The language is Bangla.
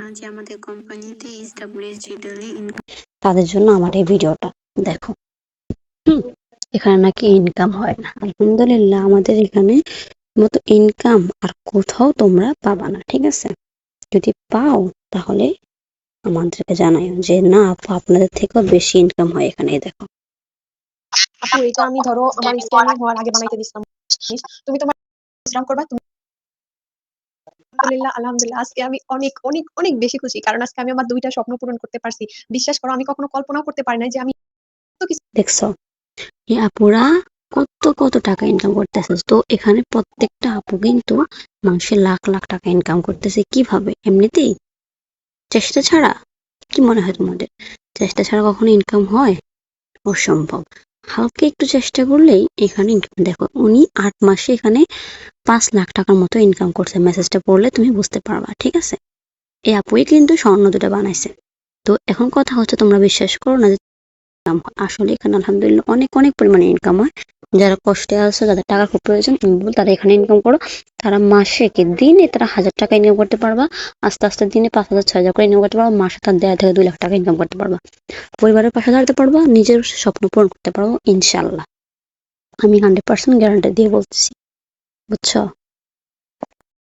না যে আমাদের কোম্পানিতে এসডব্লিউএস ডিটেইলি ইনকাম, তাদের জন্য আমার এই ভিডিওটা দেখো। এখানে নাকি ইনকাম হয় না। আলহামদুলিল্লাহ, আমাদের এখানে মতো ইনকাম আর কোথাও তোমরা পাবা না, ঠিক আছে? যদি পাও তাহলে আমাদেরকে জানাই যে না আপু, আপনাদের থেকেও বেশি ইনকাম হয় এখানে। এই দেখো আপু, এটা আমি ধরো আমার স্ক্যানিং হওয়ার আগে বানাইতে দিছিলাম। তুমি তোমার ইসলাম করবা। তুমি আলহামদুলিল্লাহ আজকে আমি অনেক অনেক অনেক বেশি খুশি, কারণ আজকে আমি আমার 2টা স্বপ্ন পূরণ করতে পারছি। বিশ্বাস করো, আমি কখনো কল্পনাও করতে পারি নাই যে আমি এত কিছু। দেখছো এই আপুরা কত কত টাকা ইনকাম করতেছে। তো এখানে প্রত্যেকটা আপু কিন্তু মাসে লাখ লাখ টাকা ইনকাম করতেছে। কিভাবে? এমনিতেই, চেষ্টা ছাড়া? কি মনে হয় তোমাদের? চেষ্টা ছাড়া কখনো ইনকাম হয়? অসম্ভব। হালকা একটু চেষ্টা করলেই এখানে ইনকাম। দেখো উনি 8 মাসে এখানে 5 লাখ টাকার মতো ইনকাম করছে। মেসেজটা পড়লে তুমি বুঝতে পারবা, ঠিক আছে? এই আপুই কিন্তু স্বর্ণ দুটো বানাইছে। তো এখন কথা হচ্ছে, তোমরা বিশ্বাস করো না যে ইনকাম হয়। আসলে এখানে আলহামদুলিল্লাহ অনেক অনেক পরিমাণে ইনকাম হয়। যারা কষ্টে আছে, যাদের টাকা খুব প্রয়োজন, আমি বলবো তারা এখানে ইনকাম করো। তারা মাসে কি দিনে তারা 1000 টাকা ইনকাম করতে পারবা। আস্তে আস্তে দিনে 5000 6000 করে ইনকাম করতে পারবা। মাসে তার 1.5 থেকে 2 লাখ টাকা ইনকাম করতে পারবা। পরিবারের পাশে দাঁড়াতে পারবা, নিজের স্বপ্ন পূরণ করতে পারবো ইনশাল্লাহ। আমি 100% গ্যারান্টি দিয়ে বলতেছি, বুঝছো?